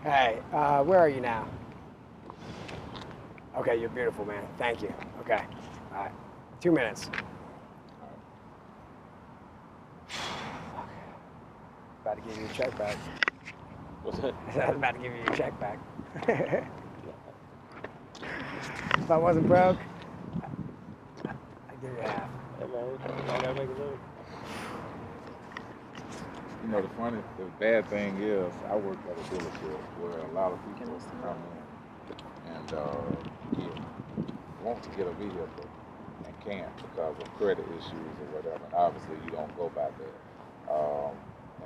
Hey, where are you now? Okay, you're beautiful, man. Thank you. Okay. All right. 2 minutes. About to give you your check back. What's that? I was about to give you your check back. If I wasn't broke, I'd give you half. Hey man, I gotta make a living. You know, the bad thing is, I work at a dealership where a lot of people come in and want to get a vehicle and can't because of credit issues or whatever. And obviously, you don't go by that.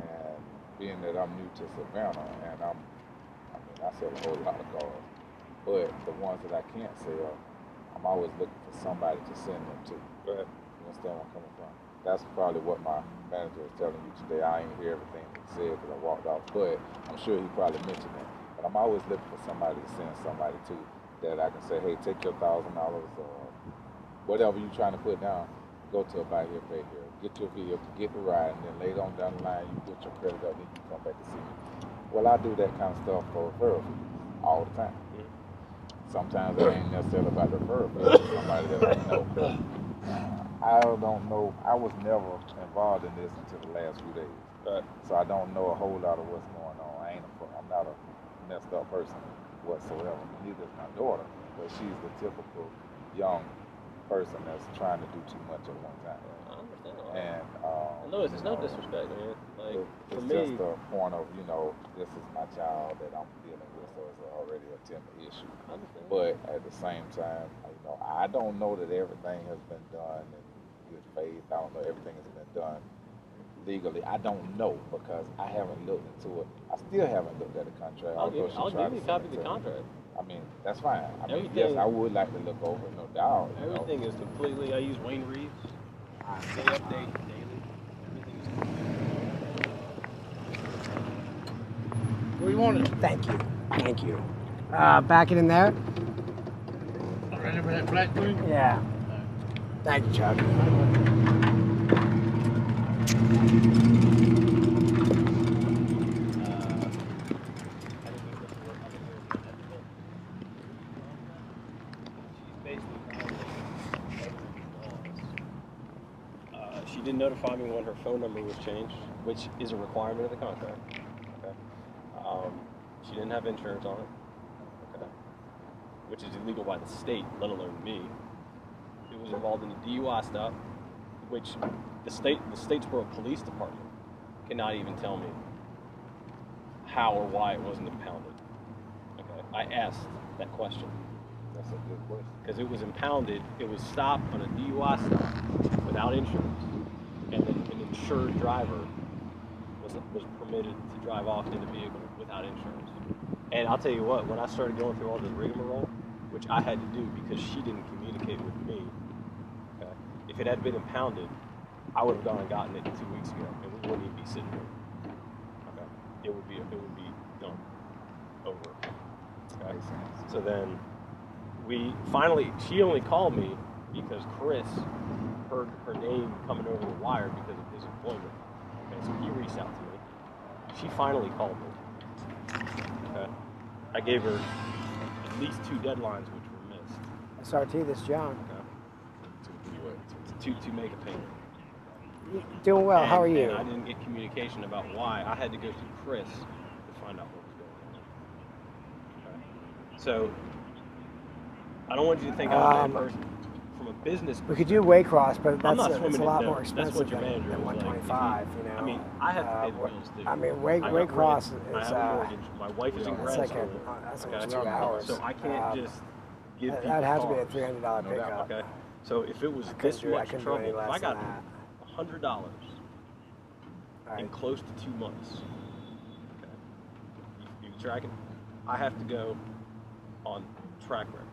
And being that I'm new to Savannah, and I sell a whole lot of cars, but the ones that I can't sell, I'm always looking for somebody to send them to. Right. You understand where I'm coming from? That's probably what my manager was telling you today. I ain't hear everything he said because I walked off, but I'm sure he probably mentioned it. But I'm always looking for somebody to send somebody to that I can say, hey, take your $1,000 or whatever you're trying to put down, go to a buy here, pay here. Get your vehicle, get the ride, and then later on down the line, you put your credit up, then you come back to see me. Well, I do that kind of stuff for referral fees all the time. Sometimes it ain't necessarily about the referral fees, somebody that I know. I don't know. I was never involved in this until the last few days. Right. So I don't know a whole lot of what's going on. I'm not a messed up person whatsoever. Neither is my daughter, but she's the typical young person that's trying to do too much at one time. I understand. And no, it's no disrespect, man. Like for it's me, just a point of, this is my child that I'm dealing with, so it's already a tender issue. I understand. But at the same time, I don't know that everything has been done in good faith. I don't know everything has been done legally. I don't know because I haven't looked into it. I still haven't looked at the contract. I'll give you a copy of the contract. I mean, that's fine. I mean, Everything- yes, I would like to look over, no doubt. Everything is completely. I use Wayne Reeves. They update daily. Everything is completely. What do you want? Thank you. Thank you. Back it in there? Ready for that black thing? Yeah. Thank you, Chuck. She did notify me when her phone number was changed, which is a requirement of the contract. Okay. She didn't have insurance on it. Okay. Which is illegal by the state, let alone me. It was involved in a DUI stop, which the Statesboro Police Department cannot even tell me how or why it wasn't impounded. Okay. I asked that question. That's a good question. Because it was impounded, it was stopped on a DUI stop without insurance, and then an insured driver was permitted to drive off in the vehicle without insurance. And I'll tell you what, when I started going through all this rigmarole, which I had to do because she didn't communicate with me, okay, if it had been impounded, I would have gone and gotten it 2 weeks ago, and we wouldn't even be sitting here. Okay, it would be done, over. Okay, so then she only called me because Chris heard her name coming over the wire because of his employment. Okay, so he reached out to me. She finally called me. Okay, I gave her at least 2 deadlines which were missed. SRT, this is John. Okay, to make a payment. Doing well. How are you? And I didn't get communication about why. I had to go through Chris to find out what was going on. Okay, so I don't want you to think I'm a bad person. From a business We could do Waycross, but I'm that's not swimming a lot in more debt. That's expensive what your manager than was like. 125. You know. I mean, I have to pay the bills too. I mean, I got Waycross rent. I is have a mortgage. My wife is in that's grad like school. that's Okay? almost 2 hours. So I can't just give people That has to be a cars. $300 pickup. Okay. So if it was I this couldn't do much any trouble, if less I got than that. $100 Right. in close to 2 months, okay, you tracking? I have to go on track record.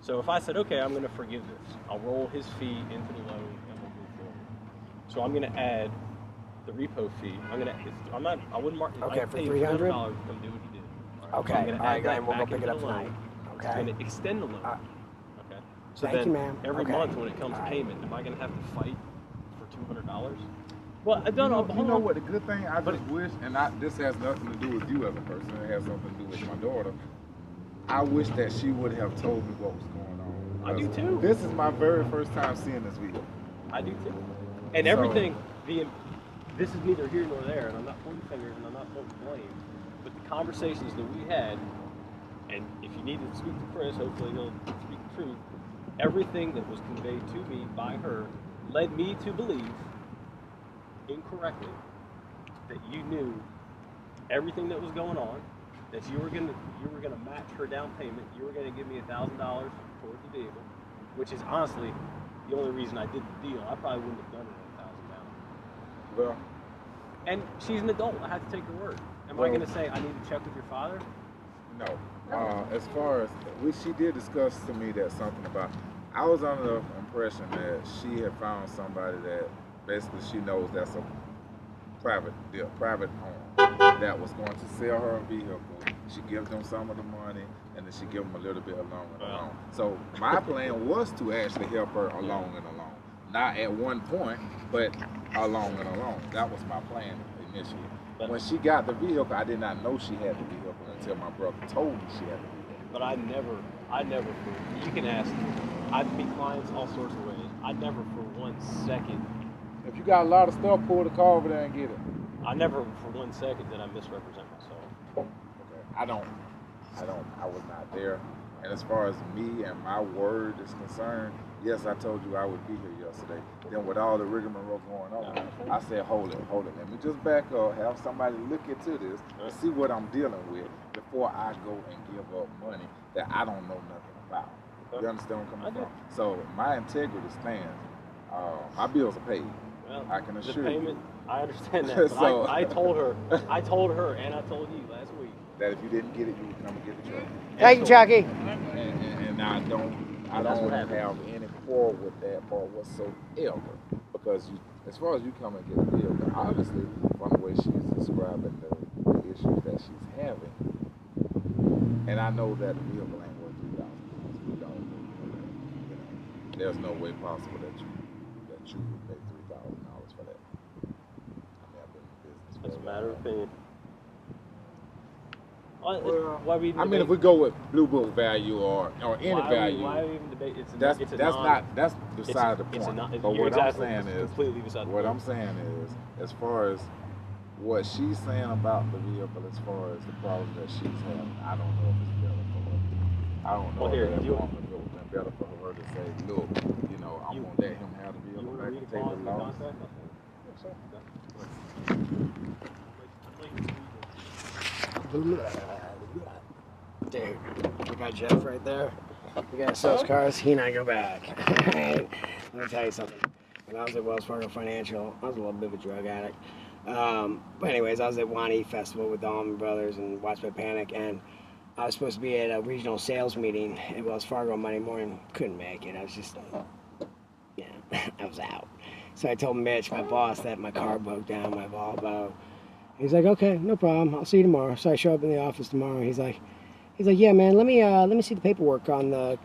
So if I said, okay, I'm going to forgive this, I'll roll his fee into the loan and we'll move forward. So I'm going to add the repo fee. I wouldn't mark. Okay, I for paid $300? $300 to come do what he did. All right? Okay. So I'm going to add that we'll go back pick into it up the loan. tonight. It's Okay. going to extend the loan. Okay. So Thank then you, ma'am. every Okay. month when it comes All to right. payment, am I going to have to fight for $200? Well, I don't know. You know what? The good thing I just wish, and this has nothing to do with you as a person. It has something to do with my daughter. I wish that she would have told me what was going on. I do too. This is my very first time seeing this video. I do too. And everything, this is neither here nor there, and I'm not pointing fingers and I'm not pointing blame, but the conversations that we had, and if you need to speak to Chris, hopefully he'll speak the truth, everything that was conveyed to me by her led me to believe, incorrectly, that you knew everything that was going on, that you were gonna match her down payment, you were gonna give me $1,000 towards the vehicle, which is honestly the only reason I did the deal. I probably wouldn't have done it at $1,000. Well, and she's an adult. I had to take her word. Am I gonna say I need to check with your father? No. As far as she did discuss to me that something about. I was under the impression that she had found somebody that basically she knows that's a private home that was going to sell her a vehicle. She gives them some of the money, and then she give them a little bit along and along. So my plan was to actually help her along and along. Not at one point, but along and along. That was my plan initially. But when she got the vehicle, I did not know she had the vehicle until my brother told me she had the vehicle. But I never, you can ask, I meet clients all sorts of ways. I never for 1 second. If you got a lot of stuff, pull the car over there and get it. I never for 1 second did I misrepresent myself. Okay. I was not there. And as far as me and my word is concerned, yes, I told you I would be here yesterday. Then with all the rigmarole going on, I said, hold it. Let me just back up, have somebody look into this and see what I'm dealing with before I go and give up money that I don't know nothing about. You understand where I'm coming from? So my integrity stands. My bills are paid. Well, I can assure the payment, you. I understand that. But So, I told her, and I told you last week that if you didn't get it, you would come and get the truck. Thank you, Chucky. And I don't have any quarrel with that or whatsoever, because as far as you come and get a vehicle, obviously from the way she's describing the issues that she's having, and I know that the vehicle ain't worth $3,000. There's no way possible that you would pay $3,000 for that. I mean, I've been in business. it's a matter of opinion. Well, why we I mean, if we go with Blue Book value or any value, why are we even debate? that's beside the point. But what I'm saying is, completely beside the what point. I'm saying is, as far as what she's saying about the vehicle, as far as the problem that she's having, I don't know if it's better for her. I don't know if it would have been better for her to say, look, I'm gonna let him have the vehicle back and take the loss. Dude, we got Jeff right there. The guy sells cars, he and I go back. Let me tell you something. When I was at Wells Fargo Financial, I was a little bit of a drug addict. But anyways, I was at Wani Festival with Allman Brothers and Watch My Panic, and I was supposed to be at a regional sales meeting at Wells Fargo Monday morning. Couldn't make it. I was just, I was out. So I told Mitch, my boss, that my car broke down, my Volvo. He's like, okay, no problem. I'll see you tomorrow. So I show up in the office tomorrow. He's like, yeah, man, let me see the paperwork on the,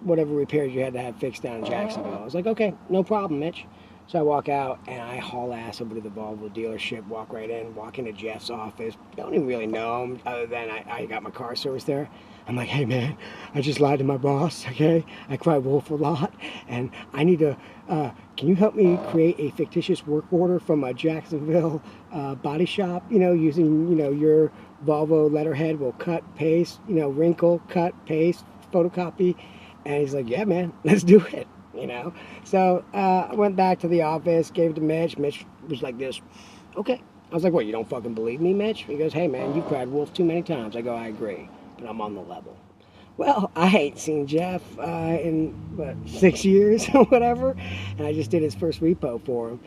whatever repairs you had to have fixed down in Jacksonville. I was like, okay, no problem, Mitch. So I walk out and I haul ass over to the Volvo dealership, walk right in, walk into Jeff's office. Don't even really know him other than I got my car serviced there. I'm like, hey man, I just lied to my boss, okay? I cry wolf a lot and I need to, can you help me create a fictitious work order from a Jacksonville body shop, using, your Volvo letterhead, will cut, paste, wrinkle, cut, paste, photocopy. And he's like, yeah, man, let's do it. So I went back to the office, gave it to Mitch. Mitch was like this, okay. I was like, what, you don't fucking believe me, Mitch? He goes, hey man, you've cried wolf too many times. I go, I agree, but I'm on the level. Well, I ain't seen Jeff in 6 years or whatever, and I just did his first repo for him.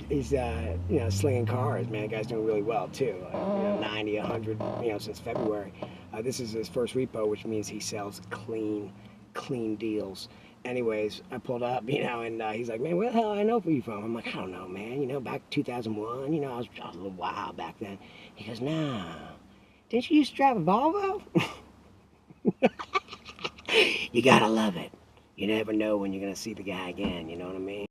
He's slinging cars, man. The guy's doing really well too. 90, 100, since February. This is his first repo, which means he sells clean deals. Anyways, I pulled up, and he's like, man, where the hell I know you from? I'm like, I don't know, man. Back 2001, I was a little wild back then. He goes, nah, didn't you used to drive a Volvo? You gotta love it. You never know when you're gonna see the guy again, you know what I mean?